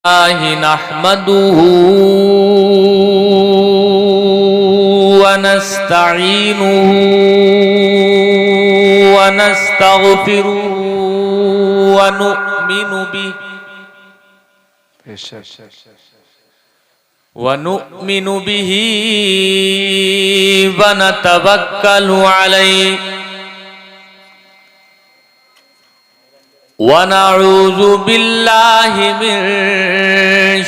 नहमदुहु व नस्तईनुहु व नस्तगफिरुहु व नु'मिनु बिही व नतवक्कलु अलैहि व नऊज़ु बिल्लाहि मिन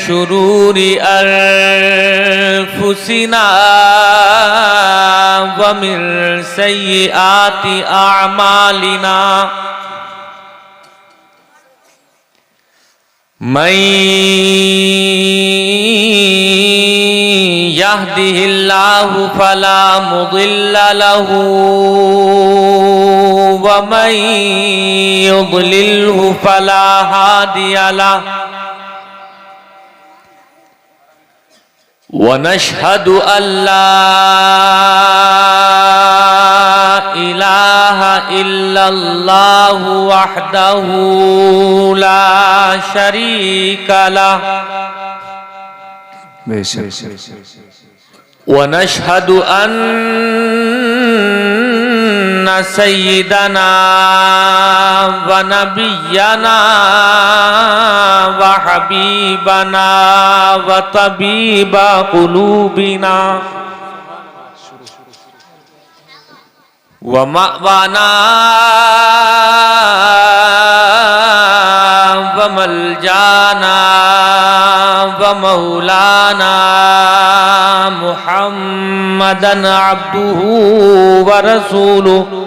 शुरूरि अनफुसिना व मिन सय्यिआति अअमालिना मन यहदिहिल्लाहु फला मुदिल्ल लहु व मन युद्लिल्हु फला हादिय लहु व नशहदु अल्ला इलाहा इल्लल्लाहु वहदहु ला शरीका लहु व नशहदु अन्ना सय्यिदना व नबिय्यना व हबीबना व तबीबा कुलूबिना व मअवाना व मलजाना व मौलाना मुहम्मदन अब्दुहु व रसूलुहु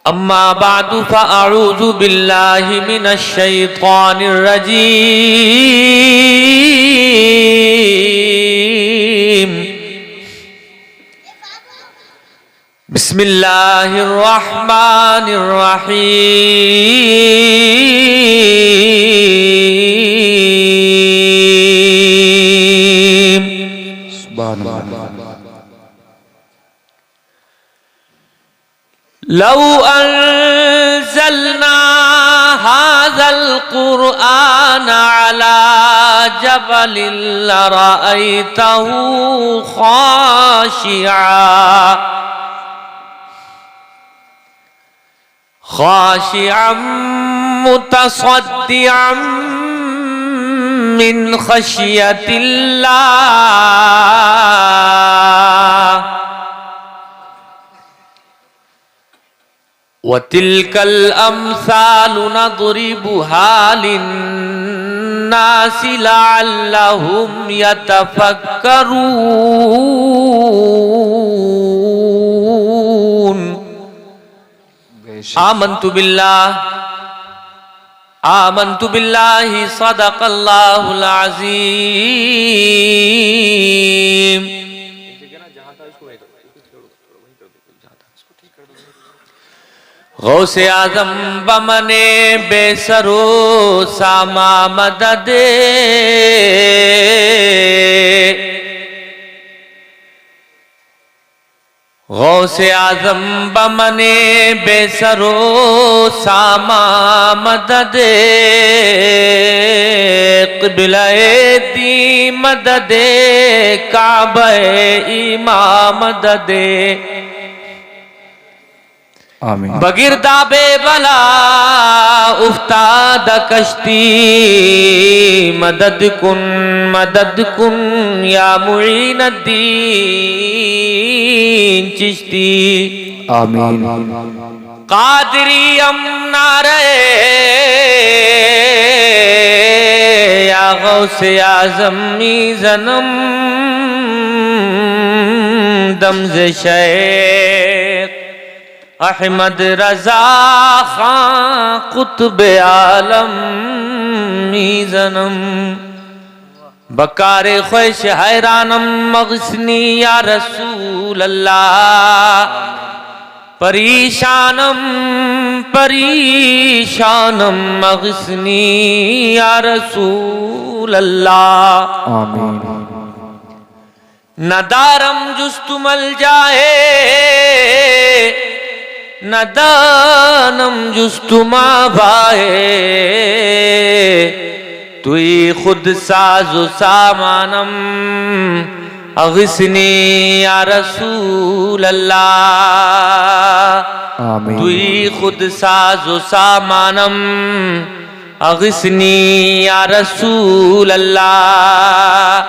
अम्मा बादु फ़अऊज़ु बिल्लाहि मिनश शैतानिर रजीम बिस्मिल्लाहिर रहमानिर रहीम लौ अंज़लना हाज़ल क़ुरआन अला जबलिन लरअयतहु ख़ाशिअन मुतसद्दिअन मिन ख़शियतिल्लाह व तिल्कल अम्सालु नज़रिबुहा लिन्नासि लअल्लहुम यतफक्करून आमन्तु बिल्लाहि सदक़ल्लाहुल अज़ीम। गौसे आज़म बमने बेसरो सामा मददे गौसे आज़म बमने बेसरो सामा मददे क़िबला-ए दी मददे काबा-ए इमाम मददे बगिरदाबे बला उफ्ताद कश्ती मदद कुन या मुईनुद्दीन चिश्ती आमीन। कादरी नारे या गौसे आज़म जन्म दमज़े शेख अहमद रज़ा खां कुतुब आलम मीज़नम बकारे ख्वैश हैरानम मग़स्नी या रसूल अल्लाह परीशानम मग़स्नी या रसूल अल्लाह आमीन। नदारम जुस्तुमल जाए नदानम जुस्तुमा भाए तुई खुद साजो सामानम अगिस्नी या रसूल अल्लाह। आमीन। तुई खुद साजो सामानम अगिस्नी या रसूल अल्लाह।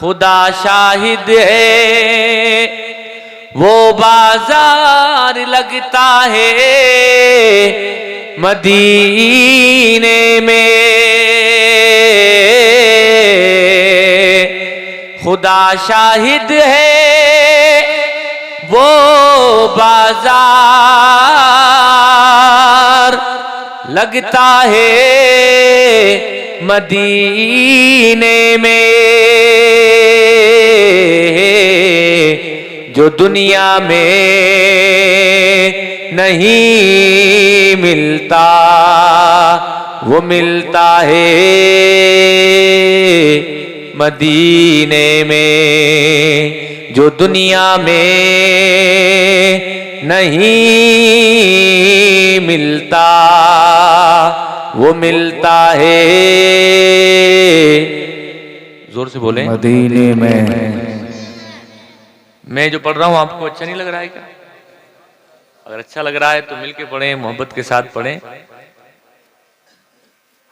खुदा शाहिद है वो बाजार लगता है मदीने में। खुदा शाहिद है वो बाजार लगता है मदीने में। जो दुनिया में नहीं मिलता वो मिलता है मदीने में। जो दुनिया में नहीं मिलता वो मिलता है, जोर से बोलें, मदीने में। मैं जो पढ़ रहा हूं आपको अच्छा नहीं लग रहा है क्या? अगर अच्छा लग रहा है तो मिलके पढ़ें, मोहब्बत के साथ पढ़ें।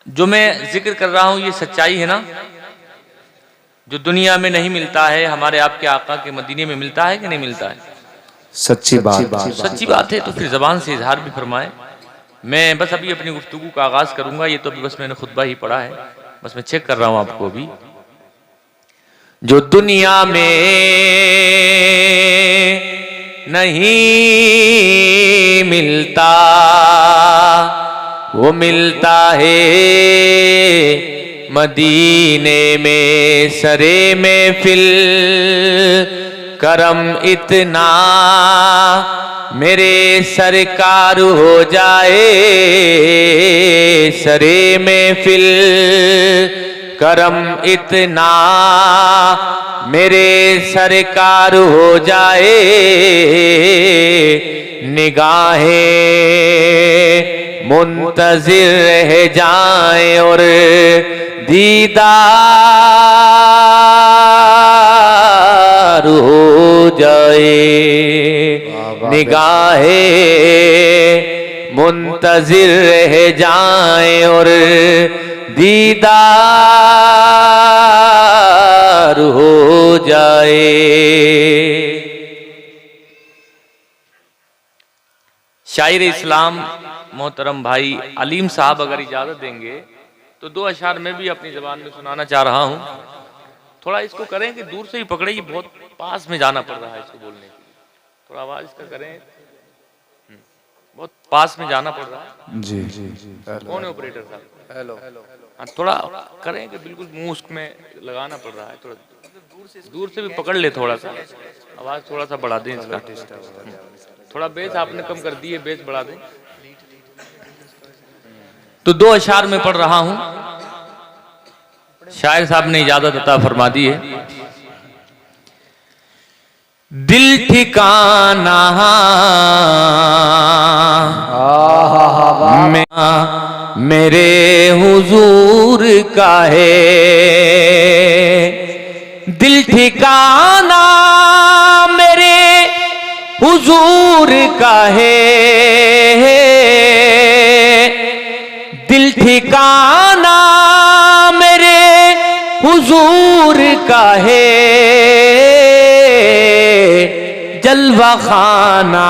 जो मैं जिक्र कर रहा हूं ये सच्चाई है ना। जो दुनिया में नहीं मिलता है हमारे आपके आका के मदीने में मिलता है कि नहीं मिलता है? सच्ची बात। सच्ची बात है तो फिर जबान से इजहार भी फरमाएं। मैं बस अभी अपनी गुफ्तगू का आगाज करूंगा। ये तो अभी बस मैंने खुतबा ही पढ़ा है, बस मैं चेक कर रहा हूं आपको अभी। जो दुनिया में नहीं मिलता वो मिलता है मदीने में। सरे महफिल करम इतना मेरे सरकार हो जाए। सरे महफिल करम इतना मेरे सरकार हो जाए। निगाहें मुंतजिर रह जाए और दीदार हो जाए। निगाहें मुंतजिर रह जाए और दीदार हो जाए। शायर इस्लाम मोहतरम भाई अलीम साहब अगर इजाजत देंगे तो दो अशार में भी अपनी जबान में सुनाना चाह रहा हूं। थोड़ा इसको करें कि दूर से ही पकड़े, ये बहुत पास में जाना पड़ रहा है इसको बोलने के लिए। थोड़ा आवाज इसका करें, बहुत पास में जाना पड़ रहा है। जी। कौन है ऑपरेटर साहब? हेलो। हाँ थोड़ा करें कि बिल्कुल मुंह उसमें लगाना पड़ रहा है। थोड़ा दूर से भी पकड़ ले, थोड़ा सा आवाज थोड़ा सा बढ़ा दें इसका। थोड़ा बेस आपने कम कर दिए, बेस बढ़ा दें। तो दो अशार में पढ़ रहा हूं, शायर साहब ने इजाजत अता फरमा दी है। दिल ठिकाना मेरे हुजूर का है। दिल ठिकाना मेरे हुजूर का है। दिल ठिकाना मेरे हुजूर का है। जलवा खाना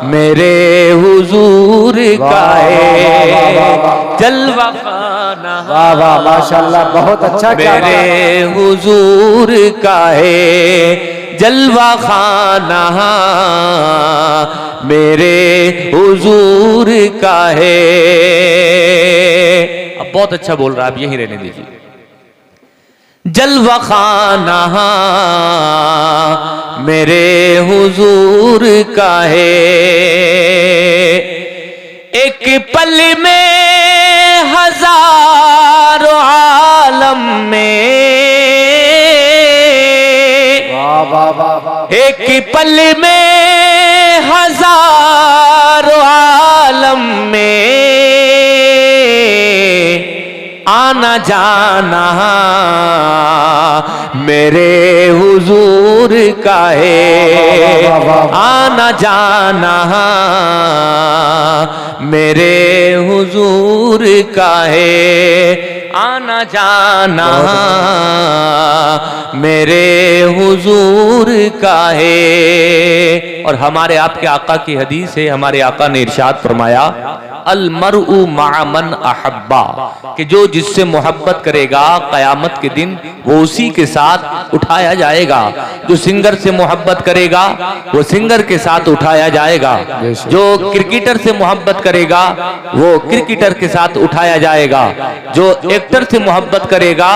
मेरे हुजूर का है। जलवा खाना वाह वाह माशाल्लाह, बहुत अच्छा मेरे हुजूर का है। जलवा खाना मेरे हुजूर का है। अब बहुत अच्छा बोल रहा है, अब यही रहने दीजिए। जलवा खाना मेरे हुजूर का है। एक पल में हजारों आलम में, एक पल में हजारों आलम में आना जाना मेरे हुजूर का है, आना जाना मेरे हुजूर का है, आना जाना मेरे हुजूर का है। और हमारे आपके आका की हदीस है, हमारे आका ने इरशाद फरमाया अल मरउ मअ मन अहब्बा, कि जो जिससे मोहब्बत करेगा कयामत के दिन वो उसी के साथ उठाया जाएगा। जो सिंगर से मोहब्बत करेगा वो सिंगर के साथ उठाया जाएगा। जो क्रिकेटर से मोहब्बत करेगा वो क्रिकेटर के साथ उठाया जाएगा। जो एक्टर से मोहब्बत करेगा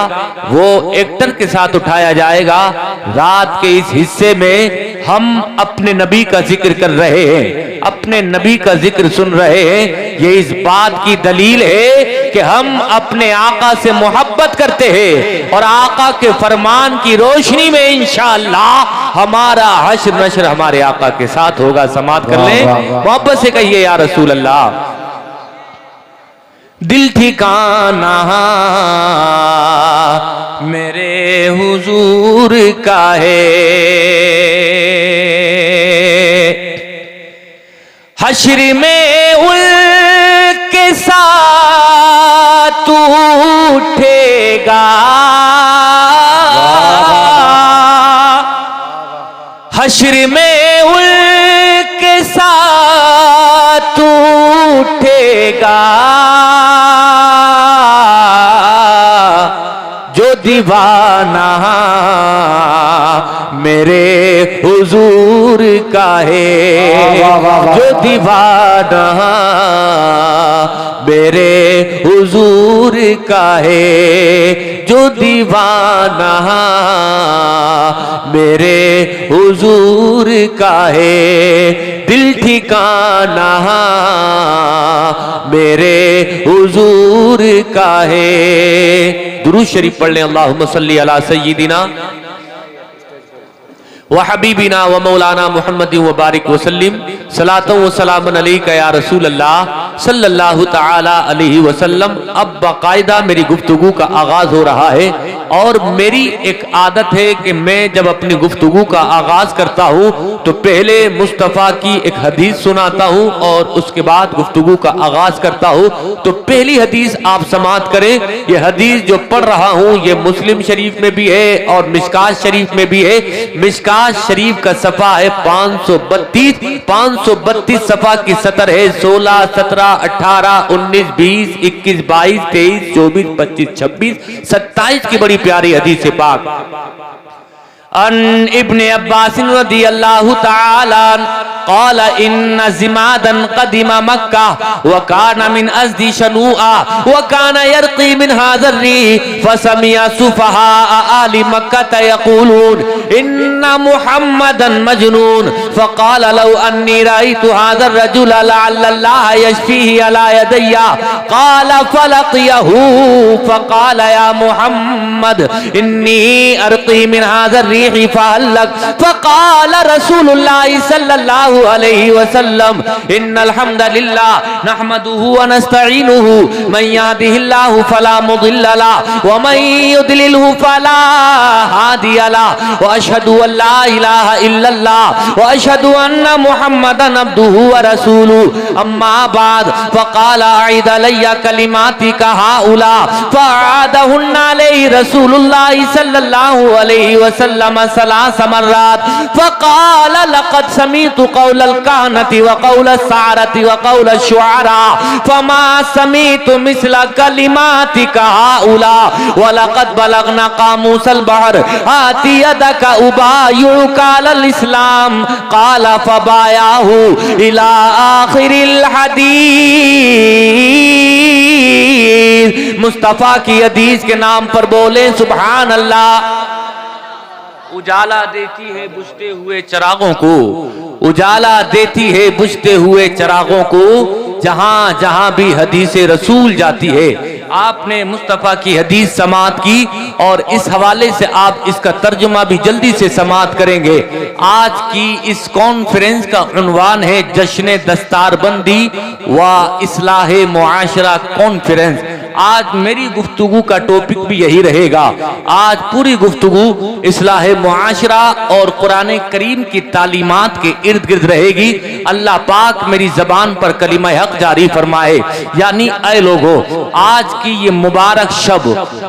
वो एक्टर के साथ उठाया जाएगा। रात के इस हिस्से में हम अपने नबी का जिक्र कर रहे हैं, अपने नबी का जिक्र सुन रहे हैं। ये इस बात की दलील है कि हम अपने आका से मोहब्बत करते हैं और आका के फरमान की रोशनी में इंशाअल्लाह हमारा हश्र नश्र हमारे आका के साथ होगा। समात कर लें, मोहब्बत से कहिए या रसूल अल्लाह। दिल ठिकाना मेरे हुजूर का है, हश्र में उनके साथ उठेगा, हश्र में उनके साथ उठेगा जो दीवाना मेरे हुजूर का है, जो दीवाना मेरे हुजूर का है, जो दीवाना मेरे हुजूर का है। दिल ठिकाना मेरे हुजूर का है। दुरूद शरीफ पढ़ लें, अल्लाहुम्मा सल्ली अला सय्यिदिना व हबीबिना व मौलाना मुहम्मद व बारिक वसल्लिम सलातो व सलामन अलैका या रसूल अल्लाह सल्लल्लाहु तआला अलैहि वसल्लम। अब बाकायदा मेरी गुफ्तगू का आगाज हो रहा है और मेरी एक आदत है कि मैं जब अपनी गुफ्तगू का आगाज करता हूँ तो पहले मुस्तफ़ा की एक हदीस सुनाता हूँ और उसके बाद गुफ्तगू का आगाज करता हूँ। तो पहली हदीस आप समात करें। ये हदीस जो पढ़ रहा हूँ ये मुस्लिम शरीफ में भी है और मिशकात शरीफ में भी है। मिशकात शरीफ का सफा है 532, 532 सफा की सतर है 16, 17, 18, 19, 20, 21, 22, 23, 24, 25, 26, 27 की बड़ी प्यारी हदीस है पाक। अन इब्ने अब्बास रज़ियल्लाहु ताला क़ाल इन्न ज़िमादन क़दिमा मक्का व काना मिन अज़दी शनुआ व काना यरक़ी मिन हाज़र्री फसमिया सुफ़हा आली मक्का यक़ूलून इन्न मुहम्मदन मजनून फ़क़ाल लौ अन्नी रअयतु हाज़ा रजुल लअल्लल्लाह यशफ़ीहि अला यदैया क़ाल फ़लक़ियहु फ़क़ाल या मुहम्मद इन्नी अर्क़ी मिन हाज़ा फ़क़ाल रसूलुल्लाह सल्लल्लाहु अलैहि वसल्लम इन्नल हम्दलिल्लाह नहमदुहु व नस्तईनुहु मन यहदिहिल्लाहु फला मुदिल्ल लहु व मन युद्लिलहु फला हादिय लहु व अशहदु अल्ला इलाहा इल्लल्लाह व अशहदु अन्ना मुहम्मदन अब्दुहु व रसूलुहु अम्मा बाद फ़क़ाल अईद अलैया कलिमातिका हाउला फ़अअदहुन्ना अलैहि रसूलुल्लाह सल्लल्लाहु अलैहि वसल्लम सलास मर्रात फ़क़ाल लक़द समीअतु क़ौलल कहनति व क़ौलस सारति व क़ौलश शुअरा फ़मा समीअतु मिस्ल कलिमातिका हाउला व लक़द बलगना क़ामूसल बहर आति यदका उबायुका अलल इस्लाम क़ाल फ़बायाहु इला आखिरिल हदीस। मुस्तफ़ा की हदीस के नाम पर बोले सुभान अल्लाह। उजाला देती है बुझते हुए चिरागों को, उजाला देती है बुझते हुए चिरागों को, जहां जहां भी हदीसे रसूल जाती है आपने मुस्तफ़ा की हदीस समाअत की और इस हवाले से आप इसका तर्जुमा भी जल्दी से समाअत करेंगे। आज की इस कॉन्फ्रेंस का उन्वान है जश्न दस्तारबंदी व इस्लाहे मुआशरा कॉन्फ्रेंस। आज मेरी गुफ्तगू का टॉपिक भी यही रहेगा। आज पूरी गुफ्तगू इस्लाहे मुआशरा और कुरान करीम की तालीमात के इर्द गिर्द रहेगी। अल्लाह पाक मेरी जबान पर कलिमा हक जारी फरमाए। यानी ऐ लोगों, आज की ये मुबारक शब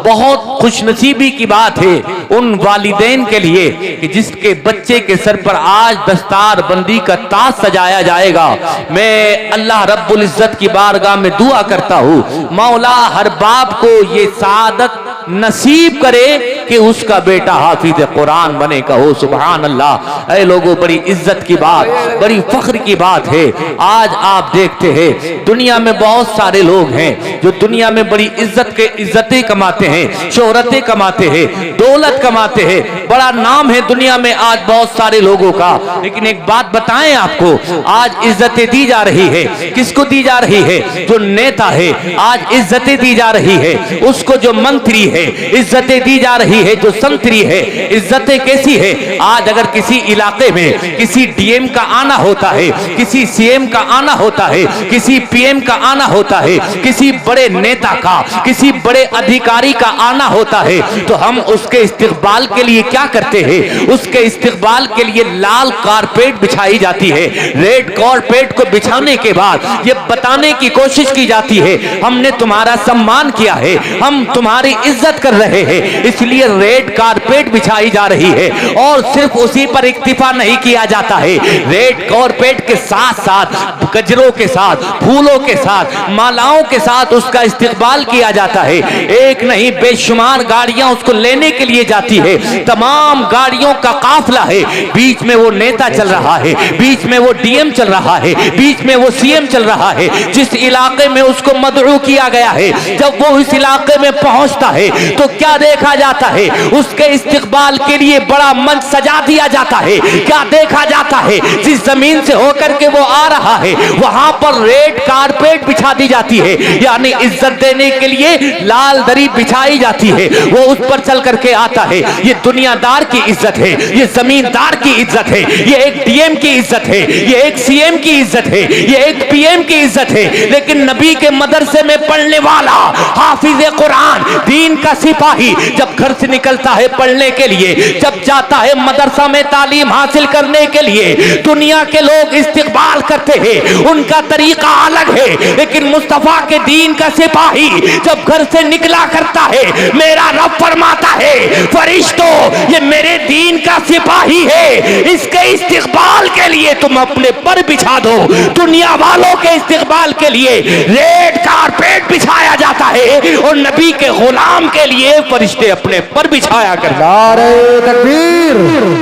बहुत खुशनसीबी की बात है उन वालिदैन के लिए कि जिसके बच्चे के सर पर आज दस्तार बंदी का ताज सजाया जाएगा। मैं अल्लाह रब्बुल इज्जत की बारगाह में दुआ करता हूँ, मौला हर बाप को ये सादत नसीब करे कि उसका बेटा हाफिज कुरान बने। कहो सुभान अल्लाह। ऐ लोगों, बड़ी इज्जत की बात, बड़ी फख्र की बात है। आज आप देखते हैं दुनिया में बहुत सारे लोग हैं जो दुनिया में बड़ी इज्जतें कमाते हैं, शोहरतें कमाते हैं, दौलत कमाते हैं, बड़ा नाम है दुनिया में आज बहुत सारे लोगों का। लेकिन एक बात बताएं आपको, आज इज्जतें दी जा रही है, किसको दी जा रही है? जो नेता है आज इज्जतें दी जा रही है उसको, जो मंत्री है इज्जतें दी जा रही है, जो संतरी है इज्जतें कैसी है। आज अगर किसी इलाके में किसी डीएम का आना होता है, किसी सीएम का आना होता है, किसी पीएम का आना होता है, किसी बड़े नेता का, किसी बड़े अधिकारी का आना होता है, तो हम उसके इस्तकबाल के लिए क्या करते हैं? उसके इस्तकबाल के लिए लाल कारपेट बिछाई जाती है। रेड कारपेट को बिछाने के बाद ये बताने की कोशिश की जाती है हमने तुम्हारा सम्मान किया है, हम तुम्हारी इज्जत कर रहे हैं, इसलिए रेड कारपेट बिछाई जा रही है। और सिर्फ उसी पर इक्तिफा नहीं किया जाता है, रेड कारपेट के साथ साथ गजरों के साथ, फूलों के साथ, मालाओं के साथ उसका इस्तकबाल किया जाता है। एक नहीं बेशुमार गाड़ियां उसको लेने के लिए जाती है, तमाम गाड़ियों का काफिला है। बीच में वो नेता चल रहा है, बीच में वो डीएम चल रहा है, बीच में वो सीएम चल रहा है। जिस इलाके में उसको मदऊ किया गया है, जब वो इस इलाके में पहुंचता है तो क्या देखा जाता है? उसके इस्तकबाल के लिए बड़ा मंच सजा दिया जाता है। क्या देखा जाता है? जिस जमीन से होकर के वो आ रहा है वहां पर रेड कारपेट बिछा दी जाती है, यानी इज्जत देने के लिए लाल दरी बिछाई जाती है। वो उस पर चल करके आता है। ये दुनियादार की इज्जत है, ये जमींदार की इज्जत है, ये एक डीएम की इज्जत है, ये एक सीएम की इज्जत है, ये एक पीएम की इज्जत है। लेकिन नबी के मदरसे में पढ़ने वाला हाफिज कुरान, दीन का सिपाही, जब घर से निकलता है पढ़ने के लिए, जब जाता है मदरसा में तालीम हासिल करने के लिए, दुनिया के लोग इस्तकबाल करते हैं, उनका तरीका अलग है। लेकिन मुस्तफा के दीन का सिपाही जब घर से निकला करता है, मेरा रब फरमाता है फरिश्तों ये मेरे दीन का सिपाही है, इसके इस्तकबाल के लिए तुम अपने पर बिछा दो। दुनिया वालों के इस्तकबाल के लिए रेड कारपेट बिछाया जाता है और नबी के गुलाम के लिए फरिश्ते अपने पर बिछाया करते। नारे तकबीर,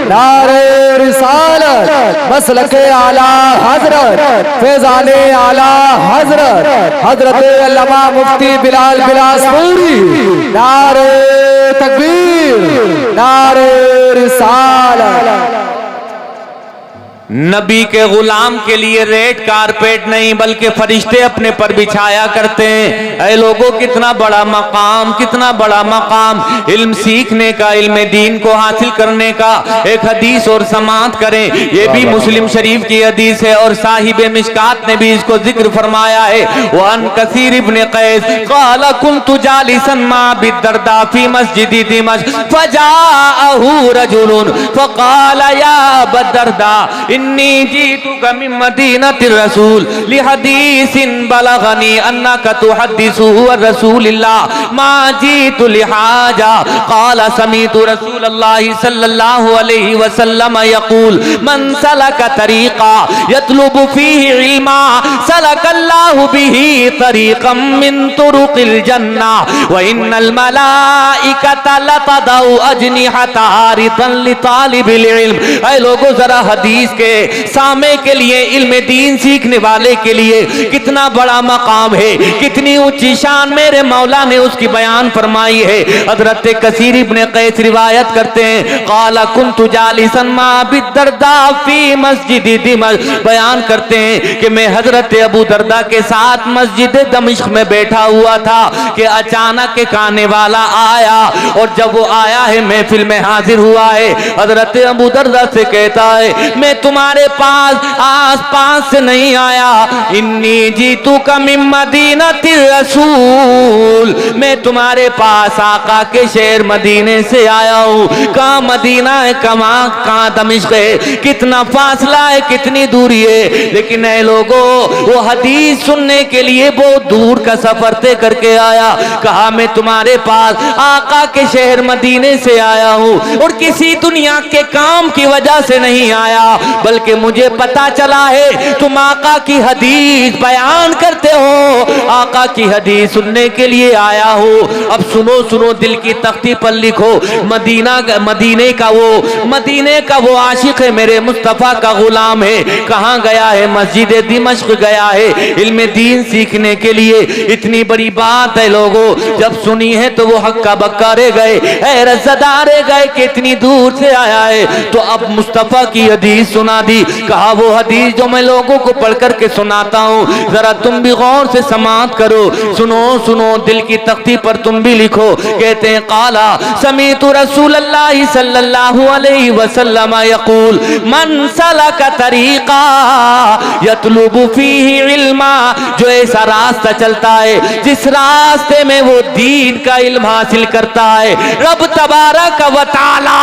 नारे रिसालत, मसलके आला हजरत, फैजाने आला हजरत, हजरत अल्लामा मुफ्ती बिलाल बिलासपुरी। नारे तकबीर, नारे रिसालत। नबी के गुलाम के लिए रेड कारपेट नहीं बल्कि फरिश्ते अपने पर बिछाया करते हैं। ऐ लोगों, कितना बड़ा मकाम, कितना बड़ा मकाम इल्म सीखने का, इल्म दीन को हासिल करने का। एक हदीस और समाअत करें, ये भी मुस्लिम शरीफ की हदीस है और साहिब मिशकात ने भी इसको जिक्र फरमाया है। वन कसीर इब्न कैस क़ाल कुन्तु जालिसन मा बिदरदा फी मस्जिद दिमश्क फजाअहु रजुलन फ़क़ाल या बदरदा इन्नी जीतुका मिन मदीनतिर रसूल लिहदीसिन बलगनी अन्नका तुहद्दिसु रसूलिल्लाह मा जीतु लिहाजा क़ाल समीतु रसूलल्लाह सल्लल्लाहु अलैहि वसल्लम यक़ूल मन सलका तरीक़ा यतलुबु फीहि इल्मा सलकल्लाहु बिही तरीक़म मिन तुरुक़िल जन्नह व इन्नल मलाइकता लतदउ अजनिहता रिदन लितालिबिल इल्म। ऐ लोगों, जरा हदीस के लिए, सामे के लिए, इल्म दीन सीखने वाले के लिए कितना बड़ा मकाम है, कितनी ऊंची शान मेरे मौला ने उसकी बयान फरमाई है। हजरत कसीर इब्ने कैस रिवायत करते हैं, काला कुन्तु जालिसन मा बिदरदा फी मस्जिद दिमश्क, बयान करते हैं कि मैं हजरत अबू दरदा के साथ मस्जिद दमिश्क में बैठा हुआ था कि अचानक के खाने वाला आया, और जब वो आया है महफिल में हाजिर हुआ है, हजरत अबू दरदा से कहता है मैं तुम्हारे पास आस पास से नहीं आया, इन्नी जीतू का मिन मदीनति रसूल, मैं तुम्हारे पास आका के शहर मदीने से आया हूँ। कहाँ मदीना है, कहाँ दमिश्क है, कितना फासला है, कितनी दूरी है, लेकिन ऐ लोगों वो हदीस सुनने के लिए बहुत दूर का सफर तय करके आया। कहा मैं तुम्हारे पास आका के शहर मदीने से आया हूँ और किसी दुनिया के काम की वजह से नहीं आया, बल्कि मुझे पता चला है तुम आका की हदीस बयान करते हो, आका की हदीस सुनने के लिए आया हो। अब सुनो सुनो, दिल की तख्ती पर लिखो, मदीने का वो आशिक है, मेरे मुस्तफा का गुलाम है। कहाँ गया है? मस्जिद दिमश्क गया है इल्म दीन सीखने के लिए। इतनी बड़ी बात है लोगों, जब सुनी है तो वो हक्का बक्का रह गए, रज़दारे गए कि इतनी दूर से आया है। तो अब मुस्तफा की हदीस सुना दी। कहा वो हदीस जो मैं लोगों को पढ़ करके सुनाता हूँ, जरा तुम भी गौर से समाअत करो, सुनो सुनो, दिल की तख्ती पर तुम भी लिखो। कहते हैं काला समीतु रसूलल्लाह सल्लल्लाहु अलैहि वसल्लम यकूल मन सलका तरीका यतलुबु फीही इल्मा, जो ऐसा रास्ता चलता है जिस रास्ते में वो दीन का इल्म हासिल करता है, रब तबारक व तआला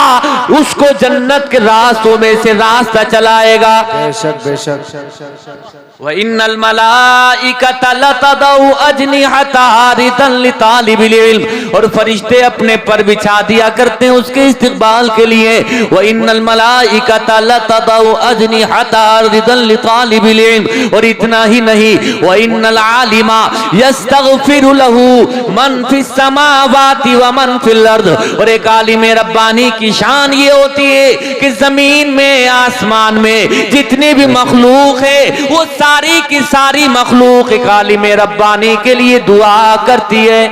उसको जन्नत के रास्तों में से रास्ता चलाएगा। बेशक बेशक। व इन्नल मलाइकता लतदउ अजनिहता रिदन लितालिबिल इल्म, और फरिश्ते अपने पर बिछा दिया करते हैं उसके इस्तकबाल के लिए। व इन्नल मलाइकता लतदउ अजनिहता रिदन लितालिबिल इल्म, और इतना ही नहीं, व इन्नल आलिमा यस्तगफिरु लहू मन फिस समावाति व मन फिल अर्द, और एक आलिम रब्बानी की शान ये होती है कि जमीन में आसमान में जितनी भी मखलूक है वो सारी की सारी मखलूक एक आलिम रब्बानी के लिए दुआ करती है।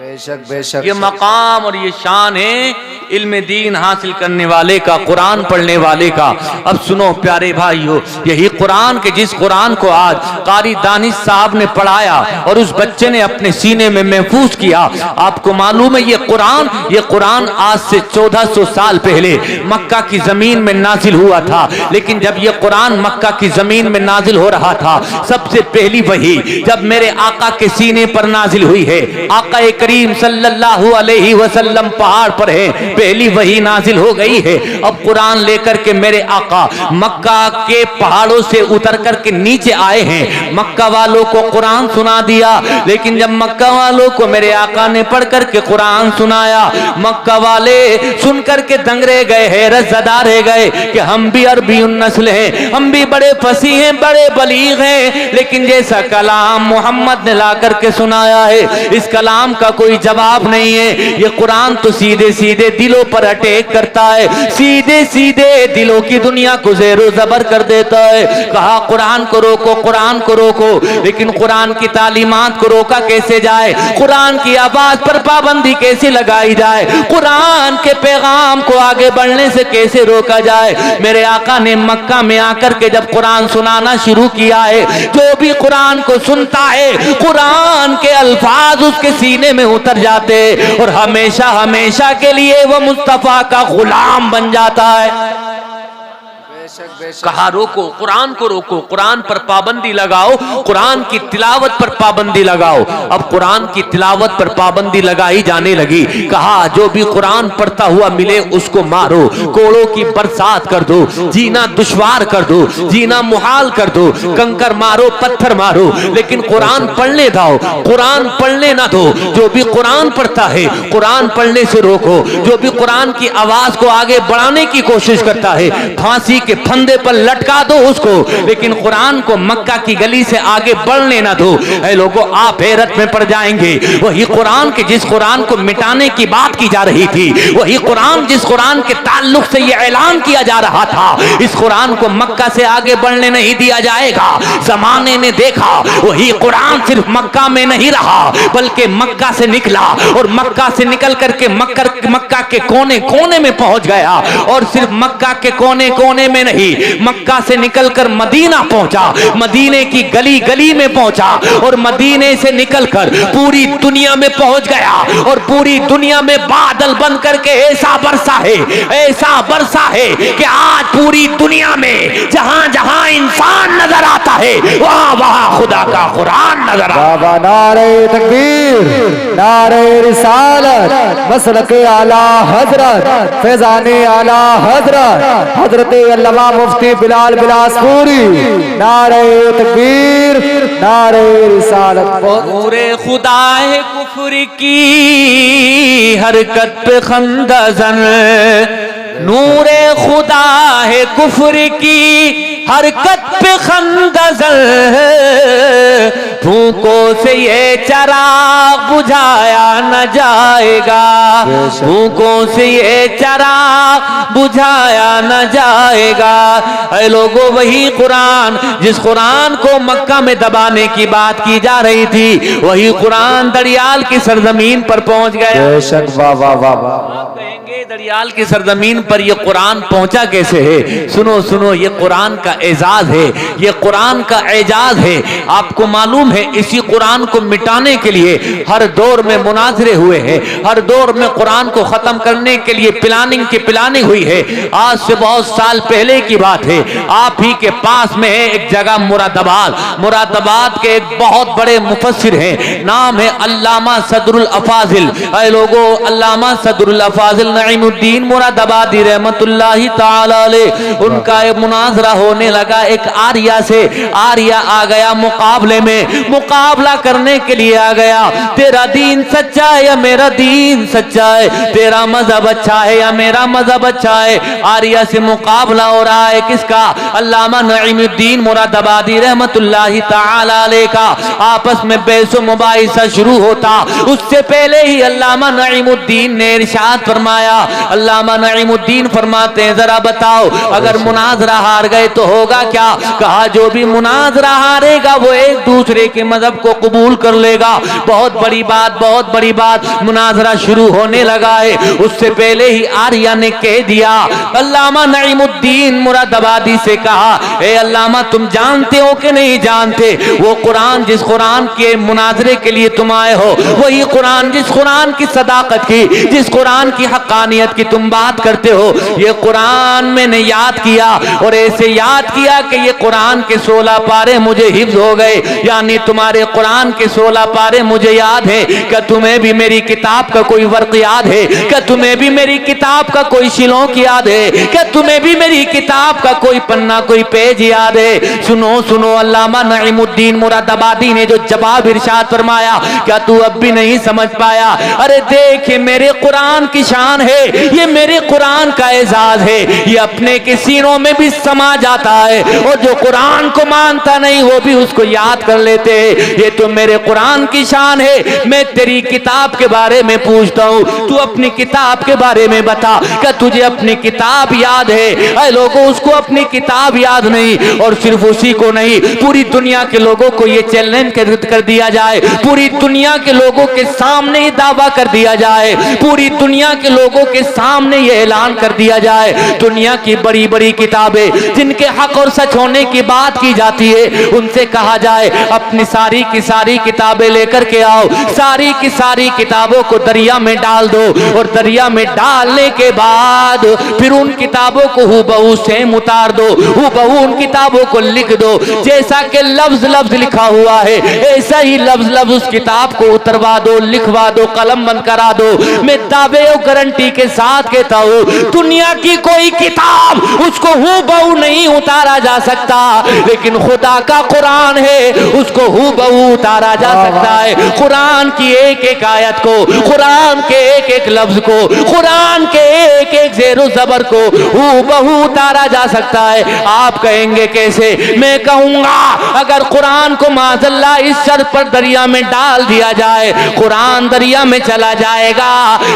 बेशक बेशक। ये मकाम और ये शान है इल्म दीन हासिल करने वाले का, कुरान पढ़ने वाले का। अब सुनो प्यारे भाइयों, यही कुरान के जिस कुरान को आज कारी दानिश साहब ने पढ़ाया और उस बच्चे ने अपने सीने में महफूज किया, आपको मालूम है ये कुरान आज से 1400 साल पहले मक्का की जमीन में नाजिल हुआ था। लेकिन जब ये कुरान मक्का की जमीन में नाजिल हो रहा था, सबसे पहली वही जब मेरे आका के सीने पर नाजिल हुई है, आका करीम सल्लल्लाहु अलैहि वसल्लम पहाड़ पर है, पहली वही नाजिल हो गई है। अब कुरान लेकर के मेरे आका मक्का के पहाड़ों से उतर करके नीचे आए हैं, मक्का वालों को कुरान सुना दिया। लेकिन जब मक्का वालों को मेरे आका ने पढ़ करके कुरान सुनाया, मक्का वाले सुन करके दंग रह गए, हैरत ज़दा रह गए कि हम भी अरबी नस्ल हैं, हम भी बड़े फसीह हैं, बड़े बलीग हैं, लेकिन जैसा कलाम मोहम्मद ने ला करके सुनाया है, इस कलाम का कोई जवाब नहीं है। ये कुरान तो सीधे सीधे दिलों पर अटैक करता है, सीधे सीधे दिलों की दुनिया को ज़ेरो ज़बर कर देता है। कहा कुरान को रोको, कुरान को रोको, लेकिन कुरान की तालीमात को रोका कैसे जाए, कुरान की आवाज पर पाबंदी कैसे लगाई जाए, कुरान के पैगाम को आगे बढ़ने से कैसे रोका जाए। मेरे आका ने मक्का में आकर के जब कुरान सुनाना शुरू किया है, जो भी कुरान को सुनता है कुरान के अल्फाज उसके सीने में उतर जाते और हमेशा हमेशा के लिए वो मुस्तफा का गुलाम बन जाता है। कहा रोको, कुरान को रोको, कुरान पर पाबंदी लगाओ, कुरान की तिलावत पर पाबंदी लगाओ। अब कुरान की तिलावत पर पाबंदी लगाई जाने लगी। कहा जो भी कुरान पढ़ता हुआ मिले उसको मारो, कोड़ों की बरसात कर दो, जीना दुश्वार कर दो, जीना मुहाल कर दो, कंकर मारो, पत्थर मारो, लेकिन कुरान पढ़ने दो, कुरान पढ़ने ना दो। जो भी कुरान पढ़ता है कुरान पढ़ने से रोको, जो भी कुरान की आवाज को आगे बढ़ाने की कोशिश करता है फांसी के फंदे पर लटका दो उसको, लेकिन कुरान को मक्का की गली से आगे बढ़ने ना दो। ऐ लोगों, आप हैरत में पड़ जाएंगे। वही कुरान के जिस कुरान को मिटाने की बात की जा रही थी, वही कुरान जिस कुरान के ताल्लुक से यह ऐलान किया जा रहा था, इस कुरान को मक्का से आगे बढ़ने नहीं दिया जाएगा। जमाने ने देखा वही कुरान सिर्फ मक्का में नहीं रहा, बल्कि मक्का से निकला और मक्का से निकल करके मक्का के कोने कोने में पहुंच गया। और सिर्फ मक्का के कोने कोने में नहीं, मक्का से निकलकर मदीना पहुंचा, मदीने की गली गली में पहुंचा और मदीने से निकलकर पूरी दुनिया में पहुंच गया। और पूरी दुनिया में बादल बन करके ऐसा बरसा है कि आज पूरी दुनिया में जहां जहां इंसान नजर आता है, वहां वहां खुदा का कुरान नजर आता है। बाबा नारे तकबीर, नारे रिसालत, मसलक आला हजरत, फैजाने आला हजरत, हजरत अल्लामा मुफ्ती बिलाल बिलासपुरी। नारे तकबीर, नारे रिसालत। नूरे खुदा है कुफ्र की हरकत पे खंदजन, नूरे खुदा है कुफ्र की हरकत पे खंदजन, भूखों से ये चराग बुझाया न जाएगा, भूखों से ये चराग बुझाया न जाएगा। ऐ लोगों, वही कुरान जिस कुरान को मक्का में दबाने की बात की जा रही थी, वही कुरान दरियाल की सरजमीन पर पहुंच गया। बेशक बाबा बाबा। आप कहेंगे दरियाल की सरजमीन पर यह कुरान पहुंचा कैसे है? सुनो सुनो, ये कुरान का एजाज है, ये कुरान का एजाज है। आपको मालूम है, इसी कुरान को मिटाने के लिए हर दौर में मुनाजरे हुए हैं, हर दौर में कुरान को खत्म करने के लिए प्लानिंग हुई है। आज से बहुत साल पहले की बात है, आप ही के पास में है एक जगह मुरादाबाद के एक बहुत बड़े मुफस्सिर हैं, नाम है अल्लामा सदरुल अफाजिल। ऐ लोगों, अल्लामा सदरुल अफाजिल नईमुद्दीन मुरादाबादी रहमतुल्लाहि ताला अलैह, उनका एक मुनाजरा होने लगा एक आर्या से। आर्या आ गया मुकाबले में, मुकाबला करने के लिए आ गया। तेरा दीन सच्चा है या मेरा दीन सच्चा है, तेरा मजहब अच्छा है या मेरा मजहब अच्छा है। आर्या से मुकाबला हो रहा है किसका? अल्लामा नईमुद्दीन मुरादाबादी रहमतुल्लाहि ताला अलैह का। आपस में बहसो मुबाहिसा शुरू होता, उससे पहले ही अल्लामा नईमुद्दीन ने इरशाद फरमाया। अल्लामा नईमुद्दीन फरमाते हैं, जरा बताओ अगर मुनाजरा हार गए तो होगा क्या? कहा, जो भी मुनाजरा हारेगा वो एक दूसरे के मजहब को कबूल कर लेगा। बहुत बड़ी बात। मुनाजरा शुरू होने लगा है, उससे पहले ही आर्या ने कह दिया, अल्लामा नईमुद्दीन मुरादाबादी से कहा, ए अल्लामा, तुम जानते हो कि नहीं जानते, वो कुरान जिस कुरान के मुनाजरे के लिए तुम आए हो, वही कुरान जिस कुरान की सदाकत की, जिस कुरान की हक्कानियत की तुम बात करते हो, ये कुरान मैंने याद किया और ऐसे याद किया कि ये कुरान के 16 पारे मुझे हिफ्ज हो गए। यानी तुम्हारे कुरान के 16 पारे मुझे याद है। क्या तुम्हें भी मेरी किताब का कोई वर्क याद है? क्या तुम्हें भी मेरी किताब का कोई शिलोक याद है? क्या तुम्हें भी मेरी किताब का कोई पन्ना, कोई पेज याद है? सुनो सुनो, अल्लामा नईमुद्दीन मुरादाबादी ने जो जवाब इरशाद फरमाया, क्या तू अब भी नहीं समझ पाया? अरे देख, मेरे कुरान की शान है, ये मेरे कुरान का एजाज है, ये अपने के सीनों में भी समा जाता है और जो कुरान को मानता नहीं वो भी उसको याद कर लेते हैं। ये तो मेरे कुरान की शान है। मैं तेरी किताब के बारे में पूछता हूँ, तू अपनी किताब के बारे में बता, क्या तुझे अपनी किताब याद है? ऐ लोगों, उसको अपनी किताब याद नहीं, और सिर्फ उसी को नहीं, पूरी दुनिया के लोगों को ये चैलेंज कर दिया जाए, पूरी दुनिया के लोगों के सामने ये दावा कर दिया जाए, पूरी दुनिया के लोगों के सामने ये ऐलान कर दिया जाए, दुनिया की बड़ी बड़ी किताबें जिनके हक और सच होने की बात की जाती है, उनसे कहा जाए अपनी सारी की सारी किताबें लेकर के आओ, सारी की सारी किताबों को दरिया में डाल दो, और दरिया में डालने के बाद फिर उन किताबों को हूबहू सेम उतार दो, हूबहू उन किताबों को लिख दो, जैसा कि लफ्ज लफ्ज लिखा हुआ है ऐसा ही लफ्ज लफ्ज उस किताब को उतरवा दो, लिखवा दो, कलम बंद करा दो। मैं दावे और गारंटी के साथ कहता हूँ, दुनिया की कोई किताब उसको हूबहू नहीं उतारा जा सकता, लेकिन खुदा का कुरान है, उसको हूबहू उतारा जा सकता है। कुरान की एक एक आयत को, कुरान के एक एक लफ्ज को, कुरान के एक एक ज़ेरो ज़बर को हूबहू उतारा जा सकता है। आप कहेंगे कैसे? मैं कहूंगा अगर कुरान को माज़अल्लाह इस शर्त पर दरिया में डाल दिया जाए, कुरान दरिया में चला जाएगा,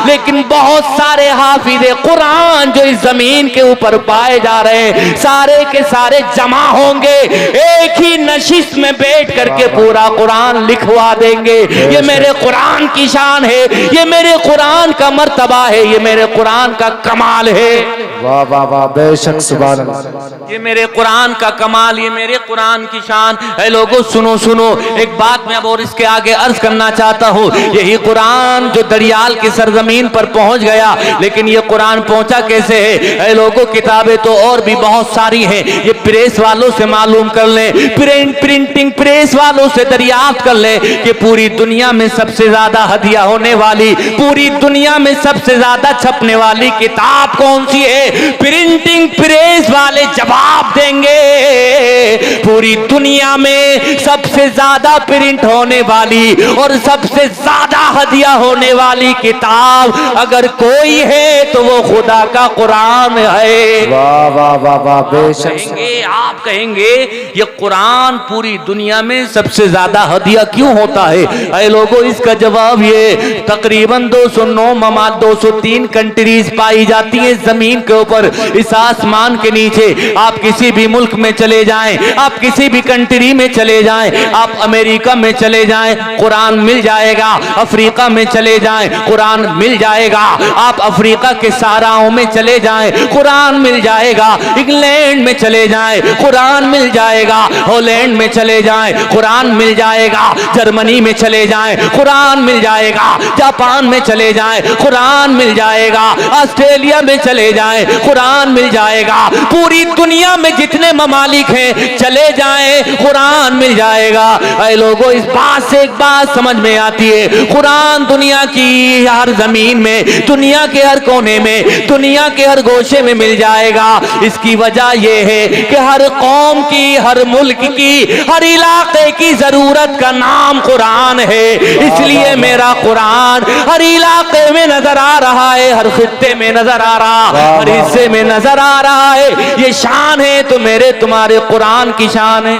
लेकिन बहुत सारे हाफिज़े कुरान जो इस जमीन के ऊपर पाए जा रहे हैं, सारे के सारे जमा होंगे, एक ही नशिस्त में बैठ करके पूरा कुरान लिखवा देंगे। ये मेरे कुरान की शान है, ये मेरे कुरान का मर्तबा है, ये मेरे कुरान का कमाल है। वाह वाह वाह, बेशक सुभान अल्लाह। ये मेरे कुरान का कमाल, ये मेरे कुरान की शान है। लोगों सुनो सुनो, एक बात मैं अब और इसके आगे अर्ज करना चाहता हूँ। यही कुरान जो दरियाल की सरजमीन पर पहुंच गया, लेकिन ये कुरान पहुंचा कैसे है? लोगों किताबें तो और भी बहुत सारी हैं, ये प्रेस वालों से मालूम कर लें, प्रिंटिंग प्रेस वालों से दरियाफ्त कर लें कि पूरी दुनिया में सबसे ज्यादा हदिया होने वाली, पूरी दुनिया में सबसे ज्यादा छपने वाली किताब कौन सी है? प्रिंटिंग प्रेस वाले जवाब देंगे। पूरी दुनिया में सबसे ज्यादा प्रिंट होने वाली और सबसे ज्यादा हदिया होने वाली किताब अगर कोई है तो वो खुदा का कुरान है। वाह वाह वाह वाह, बेशक। कहेंगे, आप कहेंगे ये कुरान पूरी दुनिया में सबसे ज्यादा हदिया क्यों होता है? अरे लोगों, इसका जवाब ये, तकरीबन 209 ममालिक 203 कंट्रीज पाई जाती है जमीन के ऊपर, इस आसमान के नीचे। आप किसी भी मुल्क में चले जाएं, आप किसी भी कंट्री में चले जाएं, आप अमेरिका में चले जाएं, कुरान मिल जाएगा। अफ्रीका में चले जाएं, कुरान मिल जाएगा। आप अफ्रीका के सहाराओं में चले जाएं, कुरान मिल जाएगा। इंग्लैंड में चले जाएं, कुरान मिल जाएगा। हॉलैंड में चले जाएं, कुरान मिल जाएगा। जर्मनी में चले जाएं, कुरान मिल जाएगा। जापान में चले जाएं, कुरान मिल जाएगा। ऑस्ट्रेलिया में चले जाएं, कुरान मिल जाएगा। पूरी दुनिया में जितने ममालिक हैं चले जाएं, कुरान मिल जाएगा। ऐ लोगों, इस बात से एक बात समझ में आती है, कुरान दुनिया की हर जमीन में, दुनिया के हर कोने में, दुनिया के हर गोशे में मिल जाएगा। इसकी वजह यह है कि हर कौम की, हर मुल्क की, हर इलाके की जरूरत का नाम कुरान है। इसलिए मेरा कुरान हर इलाके में नजर आ रहा है, हर खित्ते में नजर आ रहा, हर हिस्से में नजर आ रहा है। ये शान है तो मेरे तुम्हारे कुरान की शान है।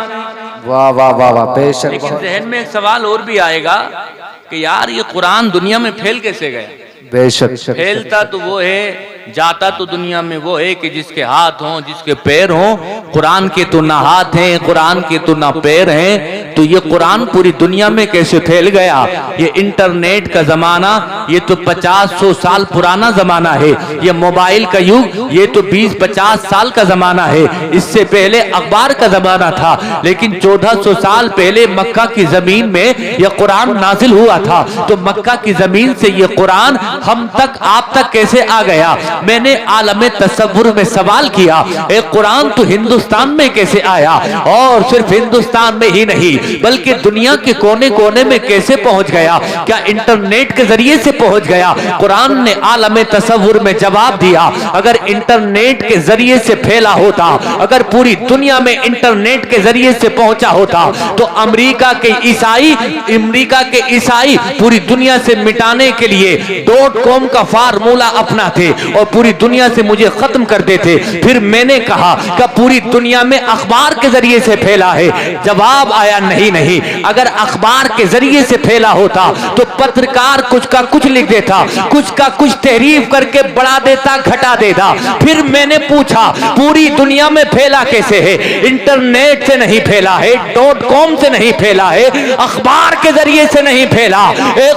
वाह वाह वाह वाह, बेशक। लेकिन जहन में एक सवाल और भी आएगा कि यार ये कुरान दुनिया में फैल कैसे गया? बेशक। फैलता तो वो है, जाता तो दुनिया में वो है कि जिसके हाथ हों, जिसके पैर हों। कुरान के तो ना हाथ हैं, कुरान के तो ना पैर हैं, तो ये कुरान पूरी दुनिया में कैसे फैल गया? ये इंटरनेट का जमाना, ये तो 50-100 साल पुराना जमाना है। ये मोबाइल का युग, ये तो 20-50 साल का जमाना है। इससे पहले अखबार का जमाना था, लेकिन 1400 साल पहले मक्का की जमीन में यह कुरान नाजिल हुआ था। तो मक्का की जमीन से ये कुरान हम तक, आप तक कैसे आ गया? मैंने आलमे तसव्वुर में सवाल किया, एक कुरान तो हिंदुस्तान में कैसे आया? और सिर्फ हिंदुस्तान में ही नहीं बल्कि दुनिया के कोने कोने में कैसे पहुंच गया? क्या इंटरनेट के जरिए से पहुंच गया? कुरान ने आलमे तसव्वुर में जवाब दिया, अगर इंटरनेट के जरिए से फैला होता, अगर पूरी दुनिया में इंटरनेट के जरिए से पहुंचा होता, तो अमेरिका के ईसाई पूरी दुनिया से मिटाने के लिए .com का फार्मूला अपनाते और पूरी दुनिया से मुझे खत्म कर देते। फिर मैंने कहा कि पूरी दुनिया में अखबार के जरिए से फैला है। जवाब आया नहीं। अगर अखबार के जरिए से फैला होता तो पत्रकार कुछ का कुछ लिख देता, कुछ का कुछ तहरीफ करके बढ़ा देता, घटा देता। फिर मैंने पूछा पूरी दुनिया में फैला कैसे है? इंटरनेट से नहीं फैला है, .com से नहीं फैला है, अखबार के जरिए से नहीं फैला।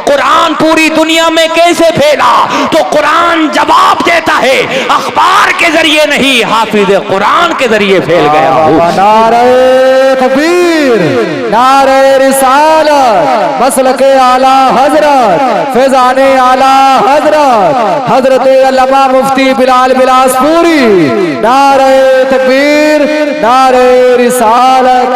कुरान पूरी दुनिया में कैसे फैला? तो कुरान जवाब देता है, अखबार के जरिए नहीं, हाफिज कुरान के जरिए फैल गया हूँ। नारे तकबीर, नारे रिसालत, मसलके आला हजरत, फैजाने आला हजरत, हजरत अल्लामा मुफ्ती बिलाल बिलासपुरी। नारे तकबीर, नारे रिसालत।